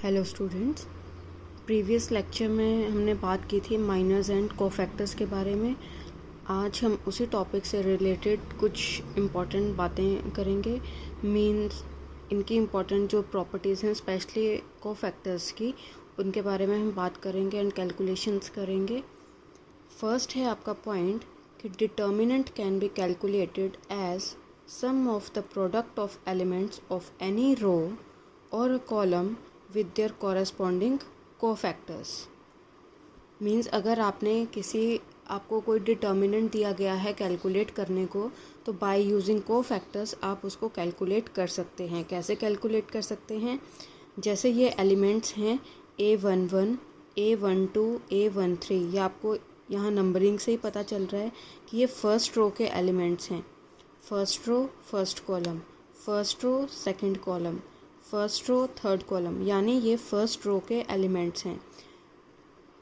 Hello students, previous lecture में हमने बात की थी माइनर्स एंड कोफैक्टर्स के बारे में। आज हम उसी टॉपिक से रिलेटेड कुछ इम्पॉर्टेंट बातें करेंगे। मींस इनकी इम्पॉर्टेंट जो प्रॉपर्टीज़ हैं स्पेशली कोफैक्टर्स की, उनके बारे में हम बात करेंगे एंड कैलकुलेशंस करेंगे। फर्स्ट है आपका पॉइंट कि determinant can be calculated as sum of the product of elements of any row और a column with their corresponding cofactors. Means अगर आपको कोई डिटर्मिनेंट दिया गया है कैलकुलेट करने को, तो बाय यूजिंग कोफैक्टर्स आप उसको कैलकुलेट कर सकते हैं। कैसे कैलकुलेट कर सकते हैं? जैसे ये एलिमेंट्स हैं A11, A12, A13, ये आपको यहाँ नंबरिंग से ही पता चल रहा है कि ये फर्स्ट रो के एलिमेंट्स हैं। First row first column, first row second column, first row third column, यानी ये फर्स्ट रो के एलिमेंट्स हैं।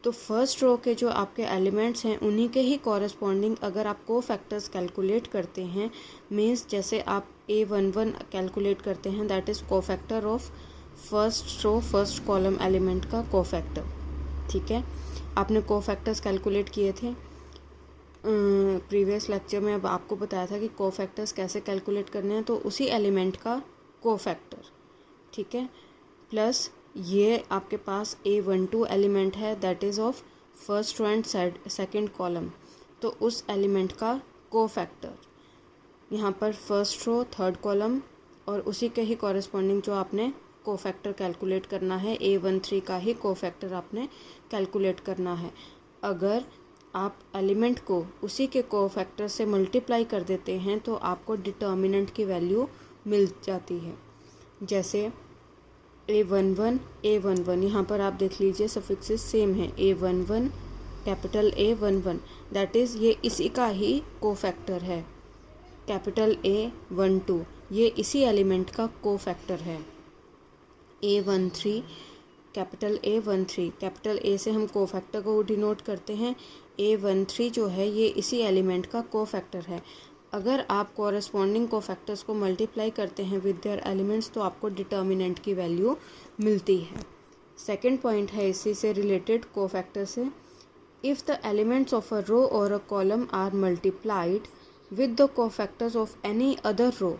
तो फर्स्ट रो के जो आपके एलिमेंट्स हैं उन्हीं के ही कॉरेस्पॉन्डिंग अगर आप कोफैक्टर्स कैलकुलेट करते हैं, मीन्स जैसे आप A11 कैलकुलेट करते हैं, that is cofactor of first row first column element का कोफैक्टर। ठीक है, आपने कोफैक्टर्स कैलकुलेट किए थे प्रीवियस लेक्चर में। अब आपको बताया था कि कोफैक्टर्स कैसे कैलकुलेट करने हैं, तो उसी एलिमेंट का कोफैक्टर। ठीक है, प्लस ये आपके पास A12 एलिमेंट है, that is of first row and second column, तो उस एलिमेंट का कोफैक्टर यहाँ पर फर्स्ट रो थर्ड कॉलम और उसी के ही कॉरेस्पॉन्डिंग जो आपने कोफैक्टर कैलकुलेट करना है, A13 का ही कोफैक्टर आपने कैलकुलेट करना है। अगर आप एलिमेंट को उसी के कोफैक्टर से मल्टीप्लाई कर देते हैं तो आपको डिटर्मिनेंट की वैल्यू मिल जाती है। जैसे A11 यहाँ पर आप देख लीजिए सफिक्सेस सेम है। A11 capital A11 that is ये इसी का ही कोफैक्टर है। कैपिटल A12 ये इसी एलिमेंट का कोफैक्टर है। A13 capital A13, capital A से हम कोफैक्टर को डिनोट करते हैं। A13 जो है ये इसी एलिमेंट का कोफैक्टर है। अगर आप कॉरेस्पॉन्डिंग कोफैक्टर्स को मल्टीप्लाई करते हैं विद देयर एलिमेंट्स तो आपको डिटर्मिनेंट की वैल्यू मिलती है। सेकंड पॉइंट है इसी से रिलेटेड कोफैक्टर से, if the elements of a row और a column are multiplied with the cofactors of any other row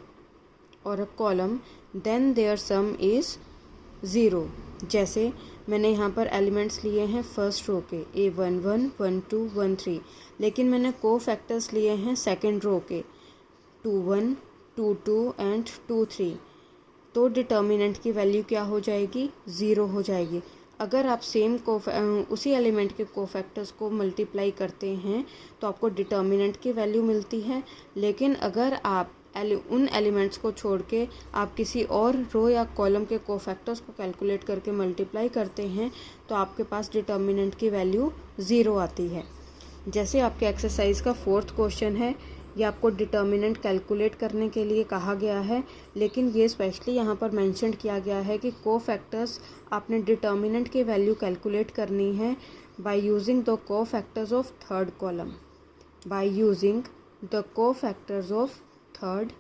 और a column then there sum is zero. जैसे मैंने यहाँ पर एलिमेंट्स लिए हैं फर्स्ट रो के A11, 12, 13, लेकिन मैंने कोफैक्टर्स लिए हैं सेकंड रो के 21, 22 एंड 23, तो डिटर्मिनेंट की वैल्यू क्या हो जाएगी? ज़ीरो हो जाएगी। अगर आप सेम उसी एलिमेंट के कोफैक्टर्स को मल्टीप्लाई करते हैं तो आपको डिटर्मिनेंट की वैल्यू मिलती है, लेकिन अगर आप उन एलिमेंट्स को छोड़ के आप किसी और रो या कॉलम के कोफैक्टर्स को कैलकुलेट करके मल्टीप्लाई करते हैं तो आपके पास डिटर्मिनेंट की वैल्यू ज़ीरो आती है। जैसे आपके एक्सरसाइज का फोर्थ क्वेश्चन है, ये आपको डिटर्मिनेंट कैलकुलेट करने के लिए कहा गया है, लेकिन ये स्पेशली यहाँ पर मेंशन किया गया है कि कोफैक्टर्स आपने डिटर्मिनेंट की वैल्यू कैलकुलेट करनी है by using the cofactors of third column, by using the cofactors of third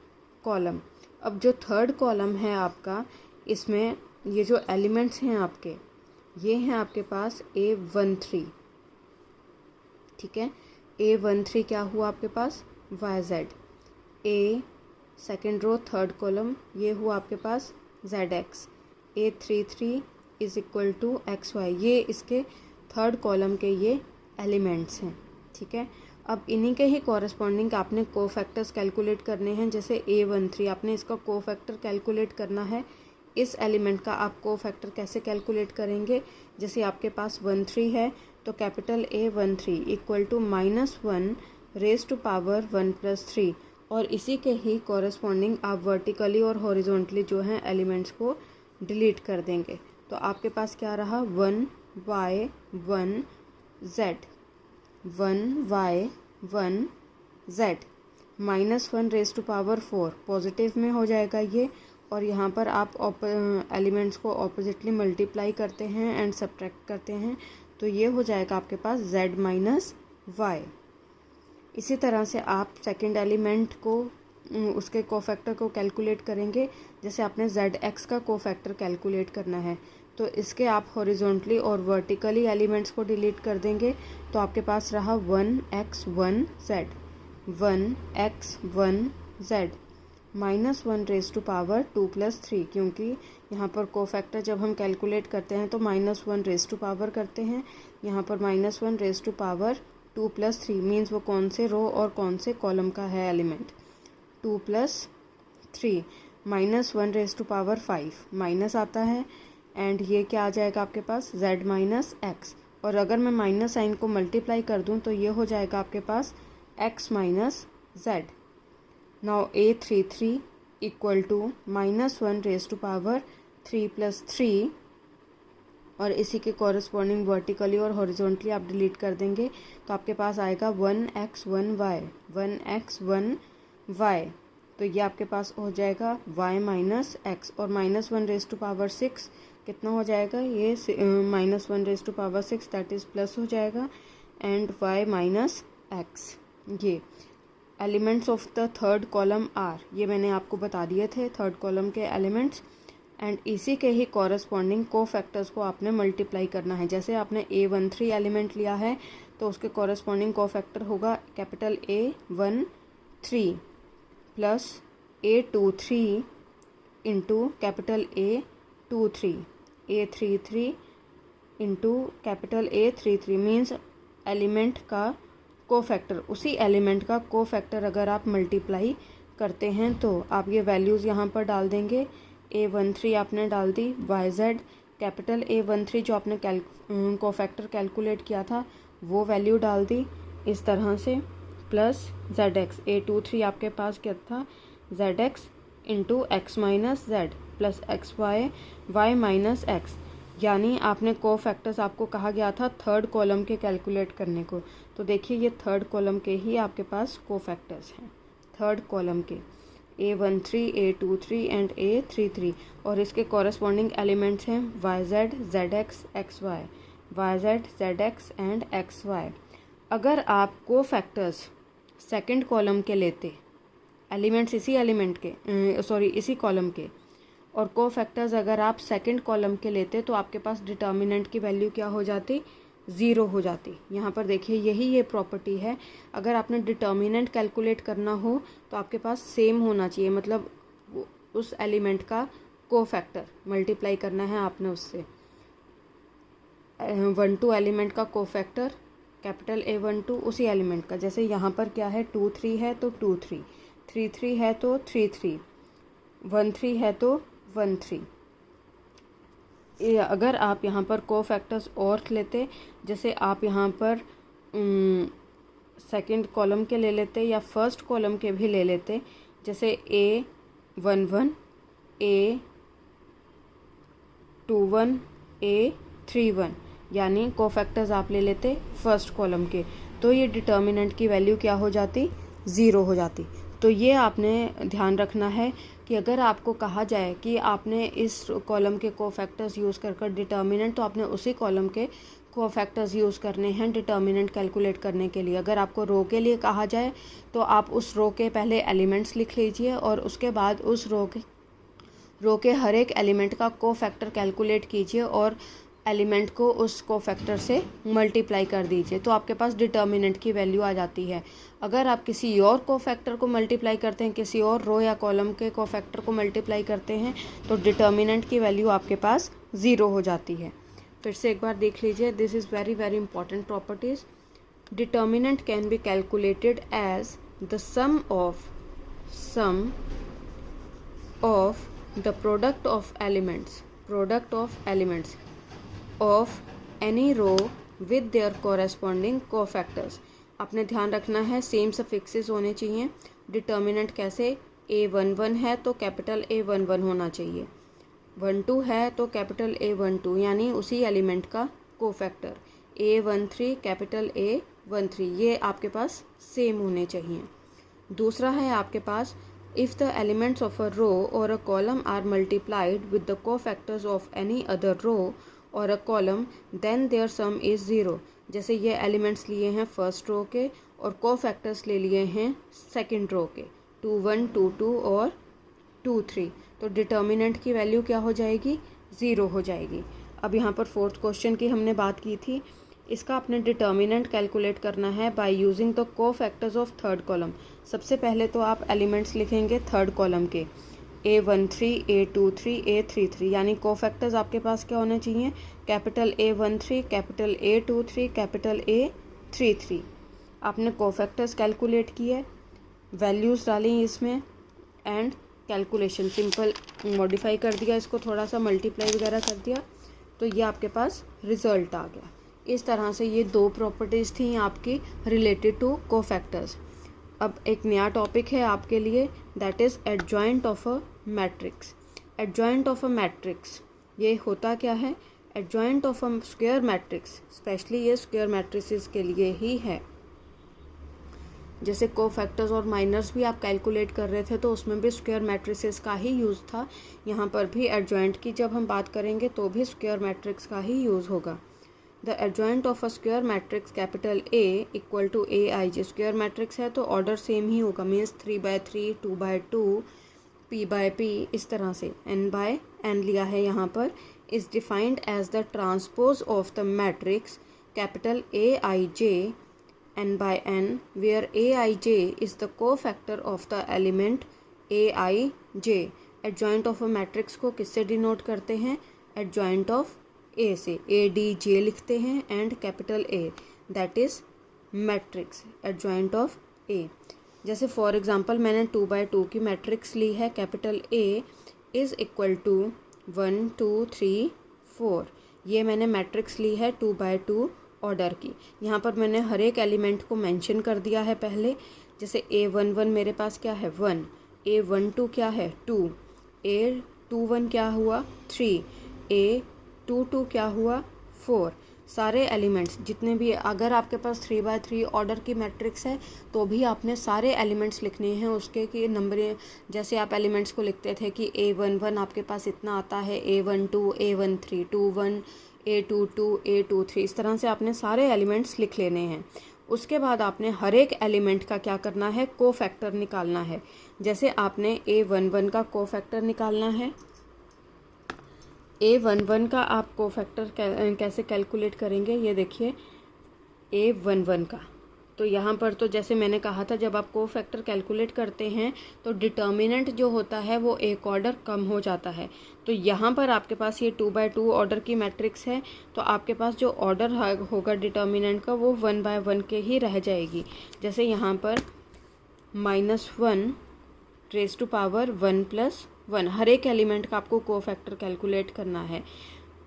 column. अब जो थर्ड कॉलम है आपका, इसमें ये जो एलिमेंट्स हैं आपके, ये हैं आपके पास A13। ठीक है, A13 क्या हुआ आपके पास? YZ। A second row third column, ये हुआ आपके पास ZX। A33 is equal to XY, ये इसके थर्ड कॉलम के ये एलिमेंट्स हैं। ठीक है, अब इन्हीं के ही कॉरेस्पॉन्डिंग आपने कोफैक्टर्स कैलकुलेट करने हैं। जैसे A13 आपने इसका कोफैक्टर कैलकुलेट करना है, इस एलिमेंट का आप कोफैक्टर कैसे कैलकुलेट करेंगे? जैसे आपके पास 13 है तो capital A13 equal to -1 raise to power 1+3, और इसी के ही कॉरेस्पॉन्डिंग आप वर्टिकली और हॉरिजॉन्टली जो हैं एलिमेंट्स को डिलीट कर देंगे। तो आपके पास क्या रहा? 1y 1z, 1y 1z, -1 raise to power 4 positive में हो जाएगा ये, और यहाँ पर आप एलिमेंट्स को ऑपोजिटली मल्टीप्लाई करते हैं एंड सब्ट्रैक्ट करते हैं, तो ये हो जाएगा आपके पास z - y। इसी तरह से आप सेकंड एलिमेंट को उसके कोफैक्टर को कैलकुलेट करेंगे। जैसे आपने ZX का कोफैक्टर कैलकुलेट करना है, तो इसके आप हॉरिजॉन्टली और वर्टिकली एलिमेंट्स को डिलीट कर देंगे तो आपके पास रहा 1x1z 1x1z -1 + 3 क्योंकि यहाँ पर कोफैक्टर जब हम कैलकुलेट करते हैं तो -1 करते हैं, यहाँ पर -1 + 3 मीन्स वो कौन से रो और कौन से कॉलम का है एलिमेंट। 2 + 3 -1 माइनस आता है एंड ये क्या आ जाएगा आपके पास z - x, और अगर मैं माइनस साइन को मल्टीप्लाई कर दूँ तो ये हो जाएगा आपके पास x - z। Now A33 equal to -1 3 + 3 और इसी के कॉरस्पॉन्डिंग वर्टिकली और हॉरिजॉन्टली आप डिलीट कर देंगे तो आपके पास आएगा 1x1y। तो ये आपके पास हो जाएगा y - x और -1 कितना हो जाएगा, ये -1 दैट इज़ प्लस हो जाएगा एंड y - x। ये elements of the third column are, ये मैंने आपको बता दिए थे थर्ड कॉलम के एलिमेंट्स, एंड इसी के ही कॉरस्पॉन्डिंग कोफैक्टर्स को आपने मल्टीप्लाई करना है। जैसे आपने A13 एलिमेंट लिया है तो उसके कॉरस्पॉन्डिंग कोफैक्टर होगा capital A13 plus A23 into capital A23, A33 into capital A33 means element का कोफैक्टर, उसी एलिमेंट का कोफैक्टर अगर आप मल्टीप्लाई करते हैं तो आप ये वैल्यूज़ यहाँ पर डाल देंगे। A13 आपने डाल दी, YZ कैपिटल A13 जो आपने कोफैक्टर कैलकुलेट किया था वो वैल्यू डाल दी इस तरह से, प्लस ZX A23 आपके पास क्या था ZX into x - z plus XY y - x, यानी आपने कोफैक्टर्स आपको कहा गया था थर्ड कॉलम के कैलकुलेट करने को, तो देखिए ये थर्ड कॉलम के ही आपके पास कोफैक्टर्स हैं, थर्ड कॉलम के A13 A23 एंड A33 और इसके कॉरस्पॉन्डिंग एलिमेंट्स हैं YZ ZX XY, YZ ZX and XY। अगर आप कोफैक्टर्स सेकंड कॉलम के लेते, एलिमेंट्स इसी एलिमेंट के इसी कॉलम के, और कोफैक्टर्स अगर आप सेकंड कॉलम के लेते तो आपके पास डिटर्मिनेंट की वैल्यू क्या हो जाती, 0 हो जाती। यहाँ पर देखिए यही ये प्रॉपर्टी है, अगर आपने डिटर्मिनेंट कैलकुलेट करना हो तो आपके पास सेम होना चाहिए, मतलब उस एलिमेंट का कोफैक्टर मल्टीप्लाई करना है आपने उससे। 12 एलिमेंट का कोफैक्टर कैपिटल A12 उसी एलिमेंट का, जैसे यहाँ पर क्या है 23 है तो 23, 33 है तो 33, 13 है तो 13। अगर आप यहाँ पर कोफैक्टर्स और लेते, जैसे आप यहाँ पर सेकंड कॉलम के ले लेते या फर्स्ट कॉलम के भी ले लेते, जैसे A11 A21 A31, यानी कोफैक्टर्स आप ले लेते फर्स्ट कॉलम के, तो ये डिटर्मिनेंट की वैल्यू क्या हो जाती, 0 हो जाती। तो ये आपने ध्यान रखना है कि अगर आपको कहा जाए कि आपने इस कॉलम के कोफैक्टर्स यूज़ कर डिटर्मिनेंट, तो आपने उसी कॉलम के कोफैक्टर्स यूज़ करने हैं डिटर्मिनेंट कैलकुलेट करने के लिए। अगर आपको रो के लिए कहा जाए तो आप उस रो के पहले एलिमेंट्स लिख लीजिए और उसके बाद उस रो के हर एक एलिमेंट का कोफैक्टर कैलकुलेट कीजिए और एलिमेंट को उस कोफैक्टर से मल्टीप्लाई कर दीजिए, तो आपके पास डिटर्मिनेंट की वैल्यू आ जाती है। अगर आप किसी और कोफैक्टर को मल्टीप्लाई करते हैं, किसी और रो या कॉलम के कोफैक्टर को मल्टीप्लाई करते हैं, तो डिटर्मिनेंट की वैल्यू आपके पास 0 हो जाती है। फिर से एक बार देख लीजिए, this is very very important properties. Determinant can be calculated as the sum of the product of elements of any row with their corresponding cofactors। आपने ध्यान रखना है सेम सफिक्सेस होने चाहिए। डिटर्मिनेंट कैसे, A11 है तो कैपिटल A11 होना चाहिए, 12 है तो कैपिटल A12 यानी उसी एलिमेंट का कोफैक्टर, A13 कैपिटल A13, ये आपके पास सेम होने चाहिए। दूसरा है आपके पास, if the elements of a row or a column are multiplied with the cofactors of any other row और a column then there sum is 0। जैसे ये एलिमेंट्स लिए हैं फर्स्ट रो के और कोफैक्टर्स ले लिए हैं सेकंड रो के, 21 22 और 23, तो डिटर्मिनेंट की वैल्यू क्या हो जाएगी, 0 हो जाएगी। अब यहाँ पर फोर्थ क्वेश्चन की हमने बात की थी, इसका आपने डिटर्मिनेंट कैलकुलेट करना है by using the cofactors of third column. सबसे पहले तो आप एलिमेंट्स लिखेंगे थर्ड कॉलम के, A13, A23, A33, यानी कोफैक्टर्स आपके पास क्या होने चाहिए, capital A13, capital A23, capital A33। आपने कोफैक्टर्स कैलकुलेट किए, वैल्यूज़ डाली इसमें एंड कैलकुलेशन सिंपल मॉडिफाई कर दिया, इसको थोड़ा सा मल्टीप्लाई वगैरह कर दिया, तो ये आपके पास रिजल्ट आ गया। इस तरह से ये दो प्रॉपर्टीज़ थी आपकी रिलेटेड टू कोफैक्टर्स। अब एक नया टॉपिक है आपके लिए, that is adjoint of a matrix. Adjoint of a matrix ये होता क्या है, adjoint of a square matrix, specially ये स्क्वायर मैट्रिसेस के लिए ही है। जैसे कोफैक्टर्स और माइनर्स भी आप कैलकुलेट कर रहे थे तो उसमें भी स्क्वायर मैट्रिसेस का ही यूज़ था, यहाँ पर भी एडजॉइंट की जब हम बात करेंगे तो भी स्क्वायर मैट्रिक्स का ही यूज़ होगा। The adjoint of a square matrix capital A equal to AIJ, square matrix है तो ऑर्डर सेम ही होगा, मीन्स 3/3, 2/2, P/P, इस तरह से n/n लिया है यहाँ पर, is defined as the transpose of the matrix capital AIJ n/n, where AIJ is the cofactor of the element AIJ। Adjoint of a matrix को किससे डिनोट करते हैं, एडजॉइंट ऑफ A से, ADJ लिखते हैं and capital A, that is matrix adjoint of A। जैसे for example मैंने 2/2 की मैट्रिक्स ली है, capital A is equal to 1 2 3 4, ये मैंने मैट्रिक्स ली है 2/2 ऑर्डर की। यहाँ पर मैंने हर एक एलिमेंट को मेंशन कर दिया है पहले, जैसे A11 मेरे पास क्या है 1, A12 क्या है 2, A21 क्या हुआ 3, A22 क्या हुआ 4। सारे एलिमेंट्स जितने भी, अगर आपके पास 3/3 ऑर्डर की मैट्रिक्स है तो भी आपने सारे एलिमेंट्स लिखने हैं उसके कि नंबर, जैसे आप एलिमेंट्स को लिखते थे कि A11 आपके पास इतना आता है, A12, A13, 21, A22, A23, इस तरह से आपने सारे एलिमेंट्स लिख लेने हैं। उसके बाद आपने हर एक एलिमेंट का क्या करना है, कोफैक्टर निकालना है। जैसे आपने A11 का कोफैक्टर निकालना है, A11 का आप कोफैक्टर कैसे कैलकुलेट करेंगे, ये देखिए A11 का, तो यहाँ पर तो जैसे मैंने कहा था जब आप कोफैक्टर कैलकुलेट करते हैं तो डिटर्मिनेंट जो होता है वो एक ऑर्डर कम हो जाता है। तो यहाँ पर आपके पास ये 2/2 ऑर्डर की मैट्रिक्स है तो आपके पास जो ऑर्डर होगा डिटर्मिनेंट का वो 1/1 के ही रह जाएगी। जैसे यहाँ पर -1 रेज़ टू पावर 1 + 1, हर एक एलिमेंट का आपको कोफैक्टर कैलकुलेट करना है।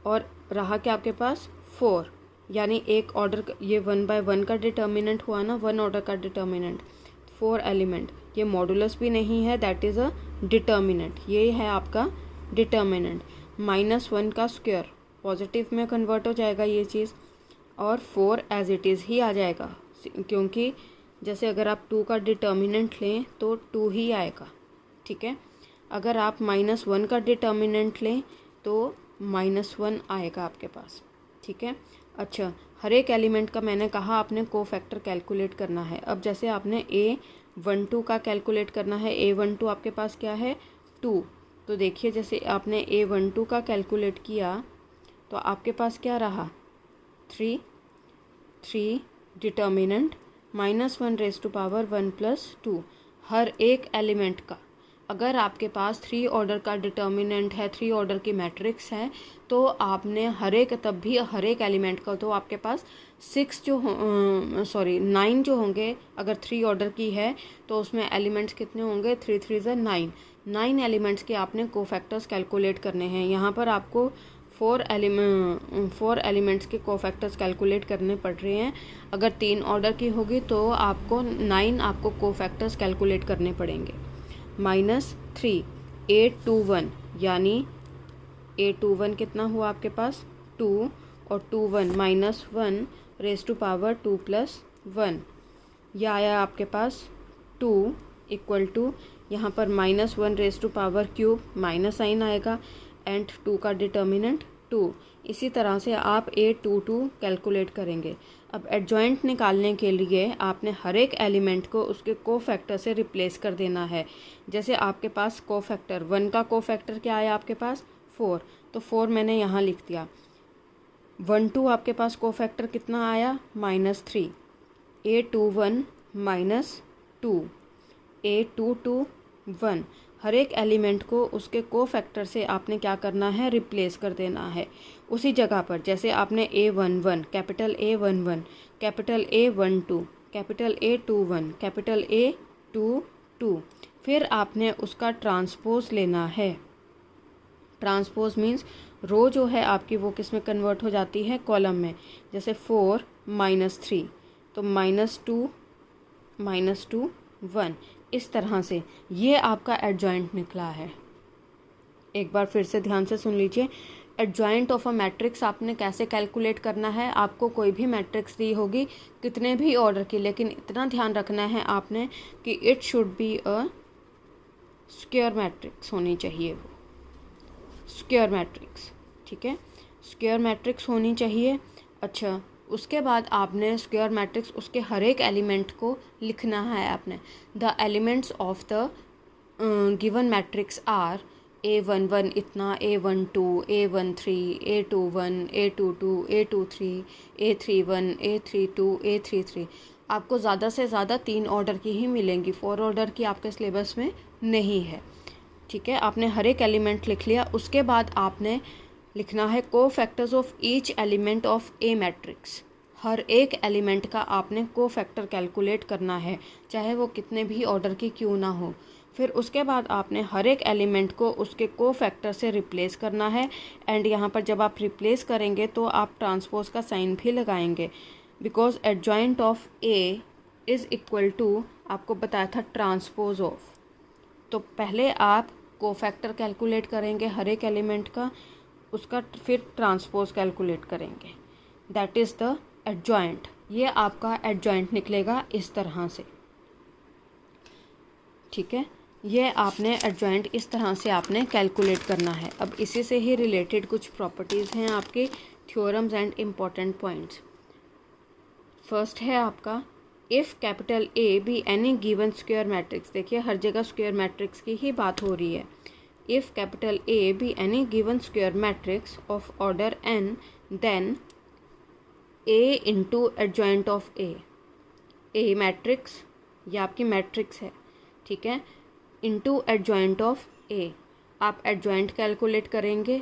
और रहा क्या आपके पास 4, यानी एक ऑर्डर, ये 1/1 का डिटर्मिनेंट हुआ ना, 1 ऑर्डर का डिटर्मिनेंट, 4 एलिमेंट, ये मॉडुलस भी नहीं है, दैट इज़ अ डिटर्मिनेंट, ये है आपका डिटर्मिनेंट। -1 का स्क्वायर पॉजिटिव में कन्वर्ट हो जाएगा ये चीज़, और 4 एज इट इज़ ही आ जाएगा, क्योंकि जैसे अगर आप 2 का डिटर्मिनेंट लें तो 2 ही आएगा, ठीक है। अगर आप -1 का डिटर्मिनेंट लें तो -1 आएगा आपके पास, ठीक है। अच्छा, हर एक एलिमेंट का मैंने कहा आपने कोफैक्टर कैलकुलेट करना है। अब जैसे आपने A12 का कैलकुलेट करना है, A12 आपके पास क्या है 2, तो देखिए जैसे आपने A12 का कैलकुलेट किया तो आपके पास क्या रहा 3 डिटर्मिनेंट -1 रेज़ टू पावर 1 + 2, हर एक एलिमेंट का। अगर आपके पास 3 ऑर्डर का डिटर्मिनेंट है, 3 ऑर्डर की मैट्रिक्स है, तो आपने तब भी हर एक एलिमेंट का, तो आपके पास 9 जो होंगे, अगर 3 ऑर्डर की है तो उसमें एलिमेंट्स कितने होंगे, 3 3 ज़ा 9 एलिमेंट्स के आपने कोफैक्टर्स कैलकुलेट करने हैं। यहाँ पर आपको 4 एलिमेंट्स के कोफैक्टर्स कैलकुलेट करने पड़ रहे हैं। अगर 3 ऑर्डर की होगी तो आपको 9 आपको कोफैक्टर्स कैलकुलेट करने पड़ेंगे। -3 A21, यानी A21 कितना हुआ आपके पास 2, और 21 -1 रेज़ टू पावर 2 + 1, यह आया आपके पास 2 इक्वल टू, यहाँ पर -1 raise to power cube, minus sign आएगा, एंड 2 का डिटर्मिनेंट 2। इसी तरह से आप A22 कैलकुलेट करेंगे। अब एडजॉइंट निकालने के लिए आपने हर एक एलिमेंट को उसके कोफैक्टर से रिप्लेस कर देना है। जैसे आपके पास कोफैक्टर 1 का कोफैक्टर क्या आया आपके पास 4, तो 4 मैंने यहाँ लिख दिया। 1 2 आपके पास कोफैक्टर कितना आया, -3, A21 -2, A22 1। हर एक एलिमेंट को उसके कोफैक्टर से आपने क्या करना है, रिप्लेस कर देना है उसी जगह पर। जैसे आपने A11 capital A11, capital A12, capital A21, capital A22, फिर आपने उसका ट्रांसपोज लेना है। ट्रांसपोज मीन्स रो जो है आपकी वो किस में कन्वर्ट हो जाती है, कॉलम में। जैसे 4 -3 तो -2 -2 1, इस तरह से ये आपका एडजॉइंट निकला है। एक बार फिर से ध्यान से सुन लीजिए, एडजॉइंट ऑफ अ मैट्रिक्स आपने कैसे कैलकुलेट करना है। आपको कोई भी मैट्रिक्स दी होगी कितने भी ऑर्डर की, लेकिन इतना ध्यान रखना है आपने कि it should be a square matrix होनी चाहिए, वो स्क्वायर मैट्रिक्स, ठीक है, स्क्वायर मैट्रिक्स होनी चाहिए। अच्छा, उसके बाद आपने स्क्वायर मैट्रिक्स उसके हर एक एलिमेंट को लिखना है आपने। The elements of the given matrix are A11 इतना, A12, A13, A21, A22, A23, A31, A32, A33। आपको ज़्यादा से ज़्यादा 3 ऑर्डर की ही मिलेंगी, 4 ऑर्डर की आपके सिलेबस में नहीं है, ठीक है। आपने हर एक एलिमेंट लिख लिया। उसके बाद आपने लिखना है cofactors of each element of A matrix. हर एक एलिमेंट का आपने कोफैक्टर कैलकुलेट करना है, चाहे वो कितने भी ऑर्डर की क्यों ना हो। फिर उसके बाद आपने हर एक एलिमेंट को उसके कोफैक्टर से रिप्लेस करना है। एंड यहाँ पर जब आप रिप्लेस करेंगे तो आप ट्रांसपोज का साइन भी लगाएंगे, because adjoint of A is equal to, आपको बताया था, ट्रांसपोज ऑफ। तो पहले आप कोफैक्टर कैलकुलेट करेंगे हर एक एलिमेंट का, उसका फिर ट्रांसपोज कैलकुलेट करेंगे, दैट इज़ द एडजॉइंट। ये आपका एडजॉइंट निकलेगा इस तरह से, ठीक है। ये आपने एडजॉइंट इस तरह से आपने कैलकुलेट करना है। अब इसी से ही रिलेटेड कुछ प्रॉपर्टीज़ हैं आपके theorems and important points. First है आपका, if capital A be any given square matrix. देखिए हर जगह स्क्वायर मैट्रिक्स की ही बात हो रही है। If capital A be any given square matrix of order n, then A into adjoint of A matrix, ये आपकी मैट्रिक्स है, ठीक है, इंटू एडजॉइंट ऑफ ए। आप एडजॉइंट कैलकुलेट करेंगे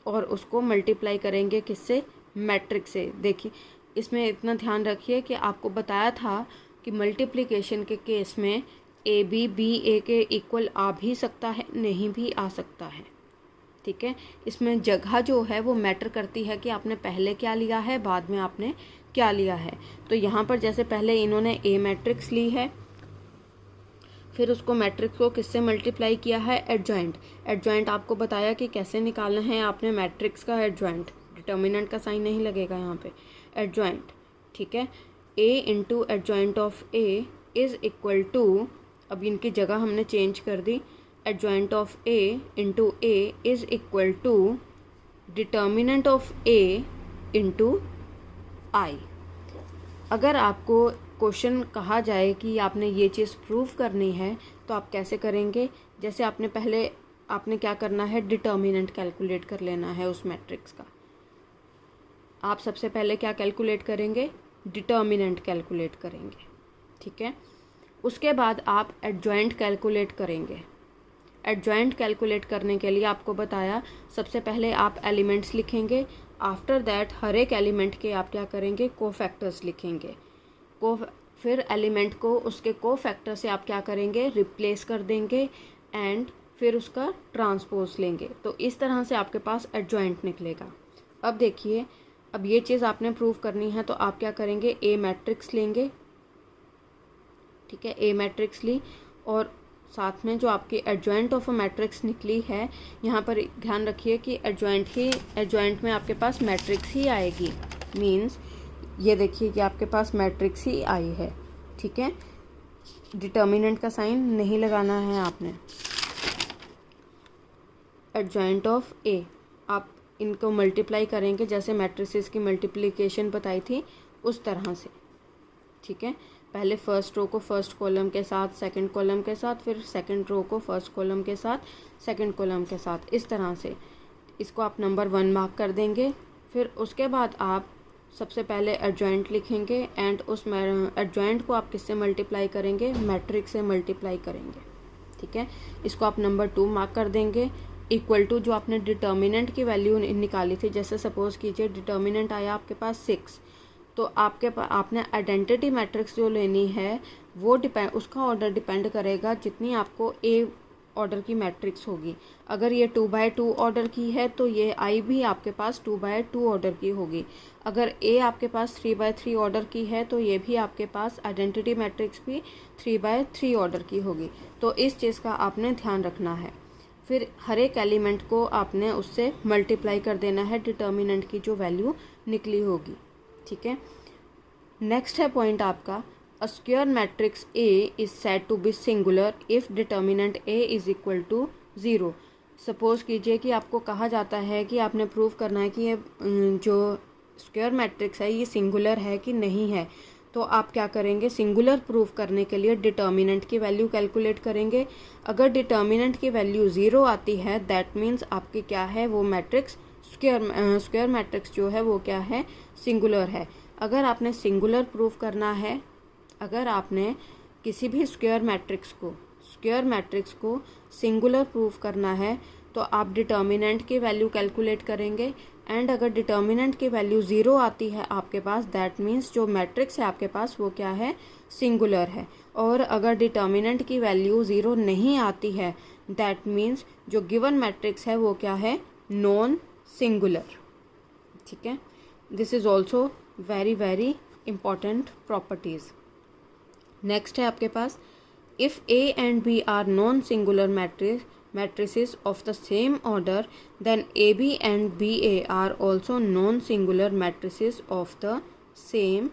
और उसको मल्टीप्लाई करेंगे किससे, मैट्रिक्स से। देखिए इसमें इतना ध्यान रखिए कि आपको बताया था कि मल्टीप्लिकेशन के केस में ए बी ए के इक्वल आ भी सकता है, नहीं भी आ सकता है, ठीक है। इसमें जगह जो है वो मैटर करती है कि आपने पहले क्या लिया है, बाद में आपने क्या लिया है। तो यहाँ पर जैसे पहले इन्होंने ए मैट्रिक्स ली है, फिर उसको मैट्रिक्स को किससे मल्टीप्लाई किया है, एडजॉइंट। एडजॉइंट आपको बताया कि कैसे निकालना है आपने मैट्रिक्स का एडजॉइंट, डिटर्मिनेंट का साइन नहीं लगेगा यहाँ पे, एडजॉइंट, ठीक है। A into adjoint of A is equal to, अब इनकी जगह हमने चेंज कर दी, adjoint of A into A is equal to determinant of A into I. अगर आपको क्वेश्चन कहा जाए कि आपने ये चीज़ प्रूव करनी है तो आप कैसे करेंगे, जैसे आपने पहले आपने क्या करना है, डिटर्मिनेंट कैलकुलेट कर लेना है उस मैट्रिक्स का। आप सबसे पहले क्या कैलकुलेट करेंगे, डिटर्मिनेंट कैलकुलेट करेंगे, ठीक है। उसके बाद आप एडजॉइंट कैलकुलेट करेंगे। एडजॉइंट कैलकुलेट करने के लिए आपको बताया सबसे पहले आप एलिमेंट्स लिखेंगे, आफ्टर दैट हर एक एलिमेंट के आप क्या करेंगे, कोफैक्टर्स लिखेंगे। फिर एलिमेंट को उसके कोफैक्टर से आप क्या करेंगे, रिप्लेस कर देंगे एंड फिर उसका ट्रांसपोज लेंगे। तो इस तरह से आपके पास एडजॉइंट निकलेगा। अब देखिए, अब ये चीज़ आपने प्रूव करनी है तो आप क्या करेंगे, ए मैट्रिक्स लेंगे, ठीक है, ए मैट्रिक्स ली और साथ में जो आपकी एडजॉइंट ऑफ अ मैट्रिक्स निकली है, यहाँ पर ध्यान रखिए कि एडजॉइंट में आपके पास मैट्रिक्स ही आएगी। मीन्स ये देखिए कि आपके पास मैट्रिक्स ही आई है, ठीक है। डिटर्मिनेंट का साइन नहीं लगाना है आपने। एडजॉइंट ऑफ ए, आप इनको मल्टीप्लाई करेंगे जैसे मैट्रिसेस की मल्टीप्लिकेशन बताई थी उस तरह से, ठीक है। पहले फर्स्ट रो को फर्स्ट कॉलम के साथ, सेकंड कॉलम के साथ, फिर सेकंड रो को फर्स्ट कॉलम के साथ, सेकंड कॉलम के साथ, इस तरह से इसको आप नंबर 1 मार्क कर देंगे। फिर उसके बाद आप सबसे पहले एडजॉइंट लिखेंगे एंड उस एडजॉइंट को आप किससे मल्टीप्लाई करेंगे, मैट्रिक्स से मल्टीप्लाई करेंगे। ठीक है, इसको आप नंबर 2 मार्क कर देंगे। इक्वल टू जो आपने डिटर्मिनेंट की वैल्यू निकाली थी, जैसे सपोज कीजिए डिटर्मिनेंट आया आपके पास 6, तो आपने आइडेंटिटी मैट्रिक्स जो लेनी है वो उसका ऑर्डर डिपेंड करेगा जितनी आपको ए ऑर्डर की मैट्रिक्स होगी। अगर ये 2/2 ऑर्डर की है तो ये आई भी आपके पास 2/2 ऑर्डर की होगी। अगर ए आपके पास 3/3 ऑर्डर की है तो ये भी आपके पास आइडेंटिटी मैट्रिक्स भी 3/3 ऑर्डर की होगी। तो इस चीज़ का आपने ध्यान रखना है। फिर हर एक एलिमेंट को आपने उससे मल्टीप्लाई कर देना है डिटर्मिनेंट की जो वैल्यू निकली होगी। ठीक है, नेक्स्ट है पॉइंट आपका, A square matrix A is said to be singular if determinant A is equal to 0। Suppose कीजिए कि आपको कहा जाता है कि आपने प्रूव करना है कि ये जो स्क्वायर मैट्रिक्स है ये सिंगुलर है कि नहीं है। तो आप क्या करेंगे, सिंगुलर प्रूफ करने के लिए डिटर्मिनेंट की वैल्यू कैलकुलेट करेंगे। अगर डिटर्मिनेंट की वैल्यू 0 आती है दैट मीन्स आपकी क्या है, वो मैट्रिक्स स्क्वायर मैट्रिक्स जो है वो क्या है, सिंगुलर है। अगर आपने सिंगुलर प्रूफ करना है, अगर आपने किसी भी स्क्वायर मैट्रिक्स को सिंगुलर प्रूफ करना है तो आप डिटर्मिनेंट की वैल्यू कैलकुलेट करेंगे एंड अगर डिटर्मिनेंट की वैल्यू 0 आती है आपके पास दैट मीन्स जो मैट्रिक्स है आपके पास वो क्या है, सिंगुलर है। और अगर डिटर्मिनेंट की वैल्यू 0 नहीं आती है दैट मीन्स जो गिवन मैट्रिक्स है वो क्या है, नॉन सिंगुलर। ठीक है, this is also very very important properties. Next है आपके पास, if A and B are non singular matrices of the same order then AB and BA are also non singular matrices of the same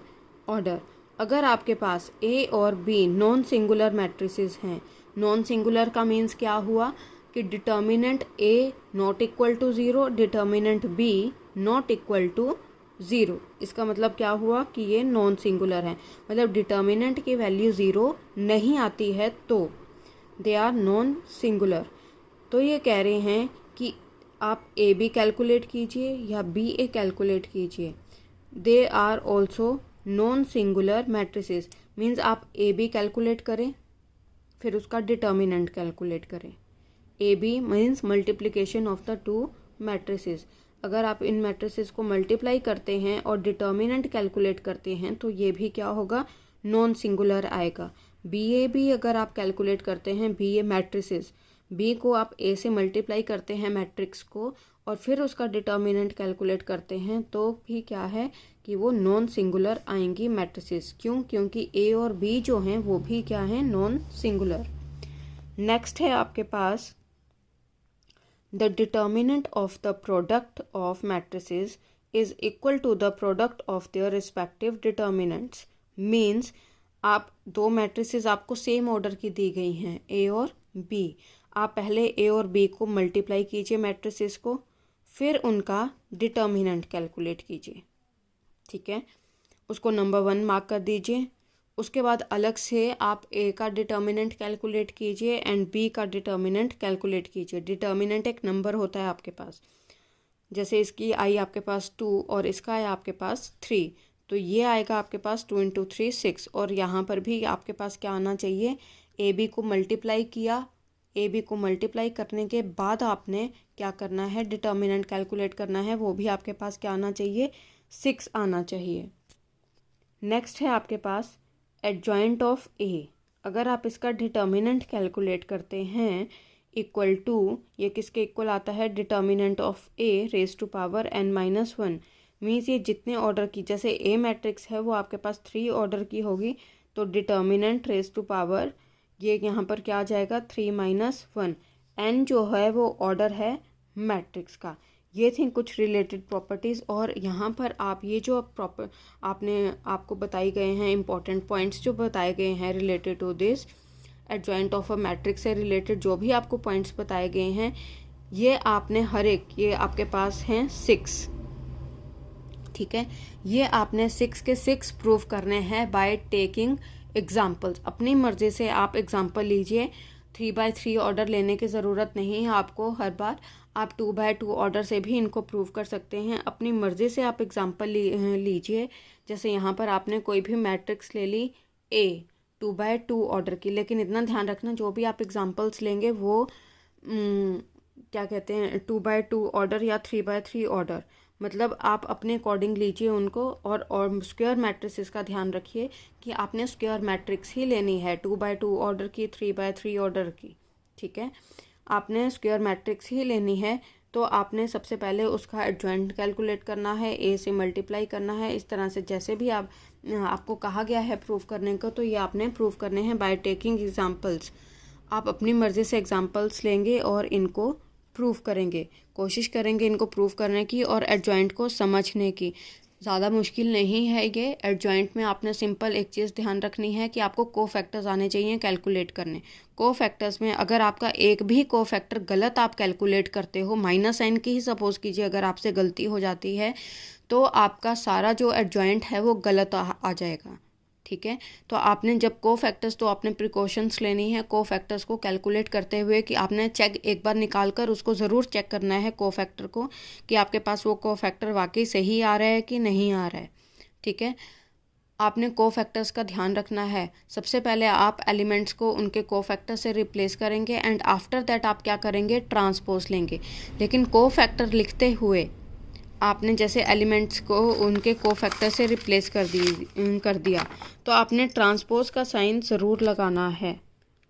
order। अगर आपके पास A और B non singular matrices हैं, non singular का means क्या हुआ कि determinant A not equal to 0, determinant B not equal to 0। इसका मतलब क्या हुआ कि ये नॉन सिंगुलर है, मतलब डिटर्मिनेंट की वैल्यू 0 नहीं आती है तो दे आर नॉन सिंगुलर। तो ये कह रहे हैं कि आप ए बी कैलकुलेट कीजिए या बी ए कैलकुलेट कीजिए, they are also non singular matrices. Means आप ए बी कैलकुलेट करें फिर उसका डिटर्मिनेंट कैलकुलेट करें। A B means multiplication of the two matrices. अगर आप इन मैट्रिसेस को मल्टीप्लाई करते हैं और डिटर्मिनेंट कैलकुलेट करते हैं तो ये भी क्या होगा, नॉन सिंगुलर आएगा। बी ए भी अगर आप कैलकुलेट करते हैं, बी ए मैट्रिसेस, बी को आप ए से मल्टीप्लाई करते हैं मैट्रिक्स को और फिर उसका डिटर्मिनेंट कैलकुलेट करते हैं तो भी क्या है कि वो नॉन सिंगुलर आएंगी मैट्रिसेस। क्यों, क्योंकि ए और बी जो हैं वो भी क्या हैं, नॉन सिंगुलर। नेक्स्ट है आपके पास, the determinant of the product of matrices is equal to the product of their respective determinants। means आप दो मैट्रिसेस आपको सेम ऑर्डर की दी गई हैं ए और बी, आप पहले ए और बी को मल्टीप्लाई कीजिए मैट्रिसेस को, फिर उनका डिटर्मिनेंट कैलकुलेट कीजिए। ठीक है, उसको नंबर 1 मार्क कर दीजिए। उसके बाद अलग से आप ए का डिटर्मिनेंट कैलकुलेट कीजिए एंड बी का डिटर्मिनेंट कैलकुलेट कीजिए। डिटर्मिनेंट एक नंबर होता है आपके पास, जैसे इसकी आई आपके पास 2 और इसका है आपके पास 3, तो ये आएगा आपके पास 2 × 3 6। और यहाँ पर भी आपके पास क्या आना चाहिए, ए बी को मल्टीप्लाई किया, ए बी को मल्टीप्लाई करने के बाद आपने क्या करना है, डिटर्मिनेंट कैलकुलेट करना है, वो भी आपके पास क्या आना चाहिए, 6 आना चाहिए। नेक्स्ट है आपके पास एडजॉइंट ऑफ ए। अगर आप इसका डिटर्मिनेंट कैलकुलेट करते हैं इक्वल टू, ये किसके इक्वल आता है, determinant of A raise to power n-1। मीन्स ये जितने ऑर्डर की, जैसे ए मैट्रिक्स है वो आपके पास 3 ऑर्डर की होगी तो डिटर्मिनेंट रेज टू पावर ये यहाँ पर क्या आ जाएगा, 3-1। n जो है वो ऑर्डर है मैट्रिक्स का। ये थी कुछ रिलेटेड प्रॉपर्टीज़। और यहाँ पर आप ये जो आपको बताई गए हैं इंपॉर्टेंट पॉइंट्स जो बताए गए हैं related to this adjoint of a matrix से रिलेटेड जो भी आपको पॉइंट्स बताए गए हैं, ये आपने हर एक, ये आपके पास हैं 6। ठीक है, ये आपने 6 के 6 प्रूव करने हैं बाय टेकिंग एग्जाम्पल्स। अपनी मर्जी से आप एग्जाम्पल लीजिए, 3/3 ऑर्डर लेने की ज़रूरत नहीं है आपको हर बार। आप 2x2 ऑर्डर से भी इनको प्रूव कर सकते हैं। अपनी मर्ज़ी से आप एग्जांपल लीजिए। जैसे यहाँ पर आपने कोई भी मैट्रिक्स ले ली A 2x2 ऑर्डर की, लेकिन इतना ध्यान रखना जो भी आप एग्जांपल्स लेंगे वो क्या कहते हैं 2x2 ऑर्डर या 3x3 ऑर्डर, मतलब आप अपने अकॉर्डिंग लीजिए उनको। और स्क्वायर मैट्रिसेस का ध्यान रखिए कि आपने स्क्वायर मैट्रिक्स ही लेनी है 2x2 ऑर्डर की, 3x3 ऑर्डर की, ठीक है। आपने स्क्वायर मैट्रिक्स ही लेनी है तो आपने सबसे पहले उसका एडजॉइंट कैलकुलेट करना है, ए से मल्टीप्लाई करना है। इस तरह से जैसे भी आपको कहा गया है प्रूव करने को, तो ये आपने प्रूव करने हैं बाय टेकिंग एग्जांपल्स। आप अपनी मर्ज़ी से एग्जांपल्स लेंगे और इनको प्रूव करेंगे, कोशिश करेंगे इनको प्रूव करने की और एडजॉइंट को समझने की। ज़्यादा मुश्किल नहीं है ये। एडजॉइंट में आपने सिंपल एक चीज़ ध्यान रखनी है कि आपको कोफैक्टर्स आने चाहिए कैलकुलेट करने। कोफैक्टर्स में अगर आपका एक भी कोफैक्टर गलत आप कैलकुलेट करते हो, माइनस साइन की ही सपोज़ कीजिए अगर आपसे गलती हो जाती है, तो आपका सारा जो एडजॉइंट है वो गलत आ जाएगा, ठीक है। तो आपने जब कोफैक्टर्स, तो आपने प्रिकॉशंस लेनी है कोफैक्टर्स को कैलकुलेट करते हुए कि आपने चेक एक बार निकाल कर उसको ज़रूर चेक करना है कोफैक्टर को कि आपके पास वो कोफैक्टर वाकई सही आ रहा है कि नहीं आ रहा है, ठीक है। आपने कोफैक्टर्स का ध्यान रखना है। सबसे पहले आप एलिमेंट्स को उनके कोफैक्टर से रिप्लेस करेंगे एंड आफ्टर दैट आप क्या करेंगे, ट्रांसपोज लेंगे। लेकिन कोफैक्टर लिखते हुए आपने जैसे एलिमेंट्स को उनके कोफैक्टर से रिप्लेस कर दिया तो आपने ट्रांसपोज का साइन ज़रूर लगाना है।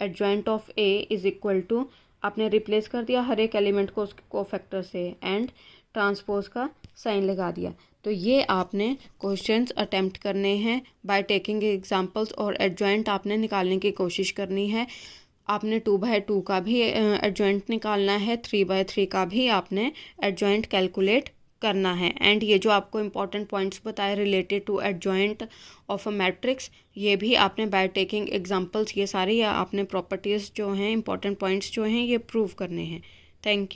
Adjoint of A is equal to, आपने रिप्लेस कर दिया हर एक एलिमेंट को उसके कोफैक्टर से एंड ट्रांसपोज का साइन लगा दिया। तो ये आपने क्वेश्चंस अटेम्प्ट करने हैं बाय टेकिंग एग्जांपल्स और एडजॉइंट आपने निकालने की कोशिश करनी है। आपने 2x2 का भी एडजॉइंट निकालना है, 3x3 का भी आपने एडजॉइंट कैलकुलेट करना है। एंड ये जो आपको इंपॉर्टेंट पॉइंट्स बताए related to adjoint of a matrix, ये भी आपने बाय टेकिंग एग्जांपल्स, ये सारे आपने प्रॉपर्टीज़ जो हैं, इंपॉर्टेंट पॉइंट्स जो हैं, ये प्रूव करने हैं। Thank you.